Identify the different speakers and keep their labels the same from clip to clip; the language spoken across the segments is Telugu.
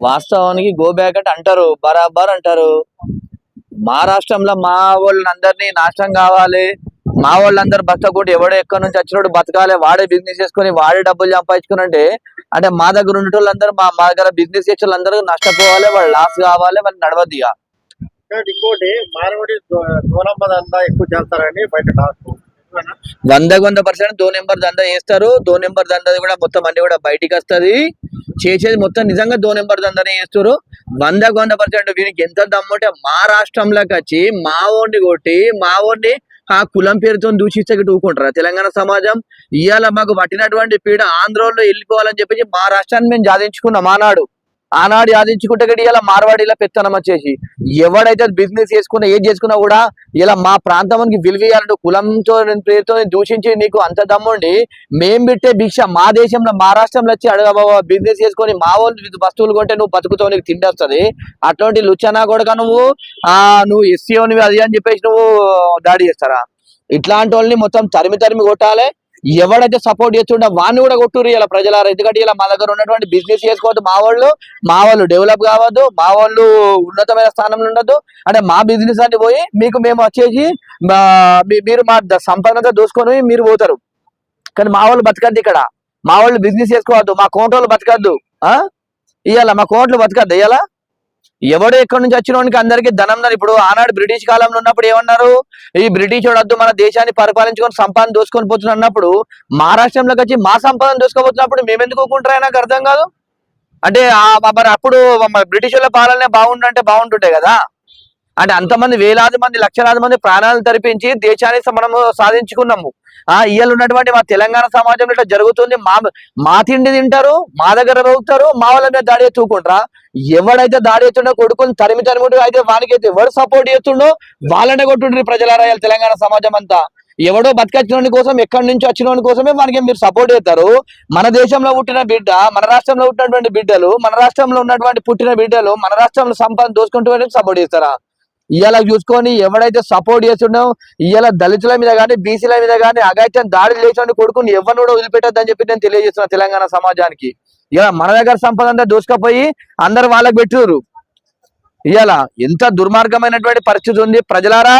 Speaker 1: వాస్తవానికి గో బ్యాక్ అంటే అంటారు, బరాబర్ అంటారు. మా రాష్ట్రంలో మా వాళ్ళందరినీ నాశనం కావాలి, మా వాళ్ళందరూ బతకూడదు, ఎవడో ఎక్కడి నుంచి వచ్చినోడు బతకాలి, వాడే బిజినెస్ చేసుకుని వాడే డబ్బులు సంపాదించుకుని అంటే మా దగ్గర ఉండేటోళ్ళందరూ మా దగ్గర బిజినెస్ చేసే వాళ్ళందరూ నష్టపోవాలి, వాళ్ళు లాస్ కావాలి, వాళ్ళు నడవద్దు.
Speaker 2: ఇంకోటి మానవుడి దూరంపదంతా ఎక్కువ చేస్తారని బయట టాక్.
Speaker 1: 100% 2 నెంబర్ దందా చేస్తారు. 2 నెంబర్ దందా కూడా మొత్తం అన్ని కూడా బయటికి వస్తుంది. చేసేది మొత్తం నిజంగా 2 నెంబర్ దందానే చేస్తారు. 100% వీనికి ఎంత దమ్ముంటే మా రాష్ట్రంలోకి వచ్చి మా ఓడిని కొట్టి మా ఓడిని ఆ కులం పేరుతో దూషించకి ఊకుంటారా తెలంగాణ సమాజం? ఇవాళ మాకు పట్టినటువంటి పీడ ఆంధ్రలో వెళ్ళిపోవాలని చెప్పేసి మా రాష్ట్రాన్ని మేము సాధించుకున్నాం. ఆనాడు యాదించుకుంటే ఇలా మార్వాడిలా పెత్తనం వచ్చేసి ఎవడైతే బిజినెస్ చేసుకున్నా ఏది చేసుకున్నా కూడా ఇలా మా ప్రాంతానికి విలువేయాలంటూ కులంతో పేరుతో దూషించి నీకు అంత దమ్ముండి మేం పెట్టే భిక్ష మా దేశంలో మా రాష్ట్రంలో వచ్చి బిజినెస్ చేసుకొని మా వాళ్ళు వస్తువులు కొంటే నువ్వు బతుకుతావు, నీకు తిండి వస్తుంది. అట్లాంటి లుచ్చనా కూడా నువ్వు ఎస్సీఓని అది అని చెప్పేసి నువ్వు దాడి చేస్తారా? ఇట్లాంటి వాళ్ళని మొత్తం తరిమి కొట్టాలి. ఎవడైతే సపోర్ట్ చేస్తుండో వాడిని కూడా కొట్టురు ఇలా ప్రజలారా. ఎందుకంటే ఇలా మా దగ్గర ఉన్నటువంటి బిజినెస్ చేసుకోవద్దు, మా వాళ్ళు డెవలప్ కావద్దు, మా వాళ్ళు ఉన్నతమైన స్థానంలో ఉండద్దు అంటే మా బిజినెస్ అంటే పోయి మీకు మేము వచ్చేసి మీరు మా సంపదనంతా దోసుకొని మీరు పోతారు. కానీ మా వాళ్ళు బతకద్దు, ఇక్కడ మా వాళ్ళు బిజినెస్ చేసుకోవద్దు, మా కోంటోళ్ళు బతకద్దు. ఇవాళ మా కోంట్లు బతకద్దు. ఇవాళ ఎవడు ఎక్కడి నుంచి వచ్చిన వానికి అందరికీ ధనం. ఇప్పుడు ఆనాడు బ్రిటిష్ కాలంలో ఉన్నప్పుడు ఏమన్నారు, ఈ బ్రిటిష్ వాడు వద్దు మన దేశాన్ని పరిపాలించుకొని సంపాదన దోసుకొని పోతున్నా అన్నప్పుడు మా రాష్ట్రంలోకి వచ్చి మా సంపాదన దోసుకోబోతున్నప్పుడు మేమెందుకు ఊరుకుంటారా? నాకు అర్థం కాదు. అంటే మరి అప్పుడు బ్రిటిష్ వాళ్ళ పాలనే బాగుండంటే బాగుంటుంటే కదా. అంటే అంతమంది వేలాది మంది లక్షలాది మంది ప్రాణాలను తరిపించి దేశాన్ని మనము సాధించుకున్నాము. ఇవాళ ఉన్నటువంటి మా తెలంగాణ సమాజంలో ఇట్లా జరుగుతుంది. మా తిండి తింటారు, మా దగ్గర రోగుతారు, మా వాళ్ళ మీద దాడి ఎత్తుకుంటారా? ఎవడైతే దాడి ఎత్తుండో కొడుకుని తరిమిట్టు అయితే వానికైతే ఎవరు సపోర్ట్ చేస్తుండో వాళ్ళనే కొట్టుండ్రి ప్రజలారా. తెలంగాణ సమాజం అంతా ఎవడో బతికొచ్చిన కోసం ఎక్కడి నుంచి వచ్చిన కోసమే వానికి మీరు సపోర్ట్ చేస్తారు. మన దేశంలో పుట్టిన బిడ్డ, మన రాష్ట్రంలో ఉన్నటువంటి బిడ్డలు, మన రాష్ట్రంలో ఉన్నటువంటి పుట్టిన బిడ్డలు మన రాష్ట్రంలో సంపాదన దోసుకుంటూ సపోర్ట్ చేస్తారా? ఇవాళ చూసుకొని ఎవడైతే సపోర్ట్ చేస్తుండో ఇవాళ దళితుల మీద కానీ బీసీల మీద కానీ అగాత్యం దాడులు చేసిన కొడుకుని ఎవరిని కూడా వదిలిపెట్టద్దని చెప్పి నేను తెలియజేస్తున్నా తెలంగాణ సమాజానికి. ఇలా మన దగ్గర సంపద అంతా దోసుకపోయి అందరు వాళ్ళకి పెట్టారు. ఇవాళ ఎంత దుర్మార్గమైనటువంటి పరిస్థితి ఉంది ప్రజలారా.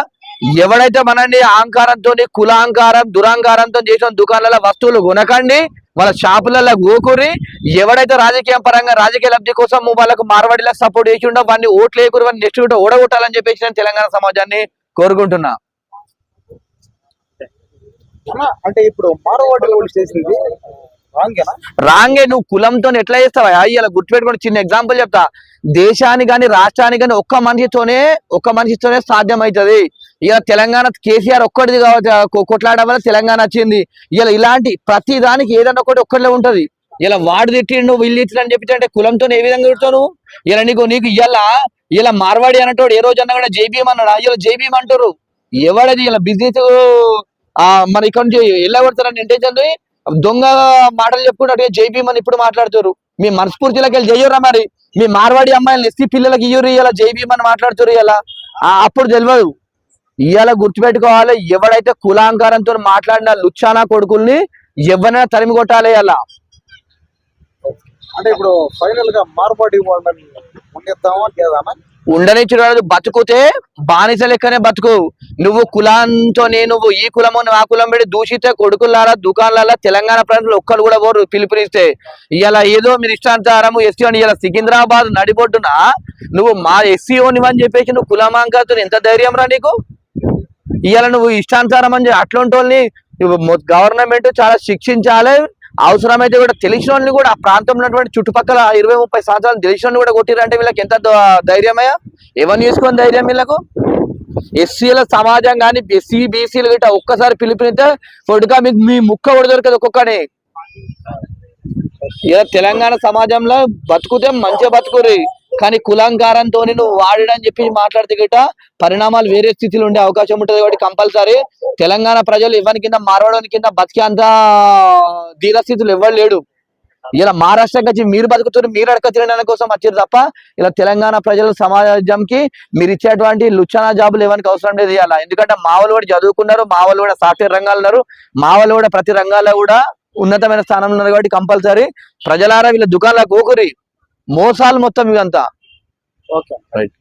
Speaker 1: ఎవడైతే మనల్ని అహంకారంతో కులాహంకారం దురహంకారంతో చేసిన దుకాణాల వస్తువులు కొనకండి, వాళ్ళ షాపులలో గోకూరి. ఎవడైతే రాజకీయ పరంగా రాజకీయ లబ్ధి కోసం వాళ్ళకు మార్వాడిలకు సపోర్ట్ చేసి ఉండో వాడిని ఓట్లు వేయకూరు, వాడిని నెక్స్ట్ ఓడగొట్టాలని చెప్పేసి నేను తెలంగాణ సమాజాన్ని కోరుకుంటున్నా.
Speaker 2: అంటే ఇప్పుడు మార్వాడి చేసింది
Speaker 1: రాంగే. నువ్వు కులంతో ఎట్లా చేస్తావా? ఇలా గుర్తుపెట్టుకుని చిన్న ఎగ్జాంపుల్ చెప్తా. దేశానికి కానీ రాష్ట్రానికి కానీ ఒక్క మనిషితోనే సాధ్యమవుతుంది. ఇలా తెలంగాణ కేసీఆర్ ఒక్కటిది కొట్లాడడం వల్ల తెలంగాణ వచ్చింది. ఇలా ఇలాంటి ప్రతి దానికి ఏదన్నా ఒక్కటిలో ఉంటది. ఇలా వాడు తిట్టిండు వీళ్ళు తిట్టిండు అని చెప్పి అంటే కులంతో ఏ విధంగా తిడతావు? ఇలా నీకు ఇలా మార్వాడి అన్నట్టు ఏ రోజు అన్నా కూడా జైబీఎం అన్నాడు. ఇలా జైబీఎం అంటారు. ఎవడది ఇలా బిజినెస్ మన ఇక్కడ నుంచి ఎలా కొడతారని ఇంటెన్షన్ దొంగ మాటలు చెప్పుకుంటే జైబీఎం అని ఇప్పుడు మాట్లాడుతారు. మీ మనస్ఫూర్తిలోకి వెళ్ళి చెయ్యరా? మరి మీ మార్వాడి అమ్మాయిలు ఎస్సీ పిల్లలకి ఇయ్యరు ఇలా జైబీఎం అని మాట్లాడుతారు. ఇలా అప్పుడు తెలియదు. ఇవాళ గుర్తుపెట్టుకోవాలి, ఎవడైతే కులాంకారంతో మాట్లాడిన లుచ్చానా కొడుకుల్ని ఎవరైనా తరిమి కొట్టాలి. అలా
Speaker 2: అంటే ఇప్పుడు ఫైనల్ గా మార్వాడి
Speaker 1: ఉండనిచ్చిన బతుకుతే బానిస లెక్కనే బతుకు. నువ్వు కులంతో నువ్వు ఈ కులము ఆ కులం పెట్టి దూషితే కొడుకులారా దుకాణాల తెలంగాణ ప్రజలు ఒక్కరు కూడా పోరు పిలుపునిస్తే. ఇలా ఏదో మీరు ఇష్టాంతరము ఎస్సీఓని ఇలా సికింద్రాబాద్ నడిబొడ్డున నువ్వు మా ఎస్సీఓని అని చెప్పేసి నువ్వు కులమాంకాతో ఎంత ధైర్యం రా నీకు? ఇవాళ నువ్వు ఇష్టాంతరం అని అట్లాంటి వాళ్ళని గవర్నమెంట్ చాలా శిక్షించాలి. అవసరమైతే కూడా తెలిసిన వాళ్ళని కూడా ఆ ప్రాంతంలో ఉన్నటువంటి చుట్టుపక్కల 20-30 సంవత్సరాలు తెలిసిన వాళ్ళని కూడా కొట్టిరంటే వీళ్ళకి ఎంత ధైర్యమయ్యా? ఎవరిని తీసుకొని ధైర్యం వీళ్ళకు? ఎస్సీల సమాజం కానీ ఎస్సీ బీసీలు గిట్ట ఒక్కసారి పిలుపునిస్తే కొడుక మీకు మీ ముక్క కూడా దొరకదు ఒక్కొక్కని. ఇలా తెలంగాణ సమాజంలో బతుకుతే మంచిగా బతుకురి, కానీ కులంకారంతో నువ్వు వాడని చెప్పి మాట్లాడితే గిట్ట పరిణామాలు వేరే స్థితిలో ఉండే అవకాశం ఉంటుంది. కాబట్టి కంపల్సరీ తెలంగాణ ప్రజలు ఎవరి కింద మార్వడానికి కింద బతికే అంత ధీరస్థితులు ఎవరు లేడు. ఇలా మహారాష్ట్రకి వచ్చి మీరు బతుకుతున్నారు, మీరు అడక తినడానికి కోసం వచ్చారు తప్ప ఇలా తెలంగాణ ప్రజల సమాజంకి మీరు ఇచ్చేటువంటి లుచ్చానా జాబులు ఎవరికి అవసరం లేదు. ఇలా ఎందుకంటే మా వాళ్ళు కూడా చదువుకున్నారు, మా వాళ్ళు కూడా సాఫ్ట్వేర్ రంగాలు ఉన్నారు, మా వాళ్ళు కూడా ప్రతి రంగాల్లో కూడా ఉన్నతమైన స్థానంలో ఉన్నారు. కాబట్టి కంపల్సరీ ప్రజలారా వీళ్ళ దుకాణాలకు పోకురి. మోసాలు మొత్తం ఇదంతా.
Speaker 2: ఓకే.
Speaker 1: రైట్.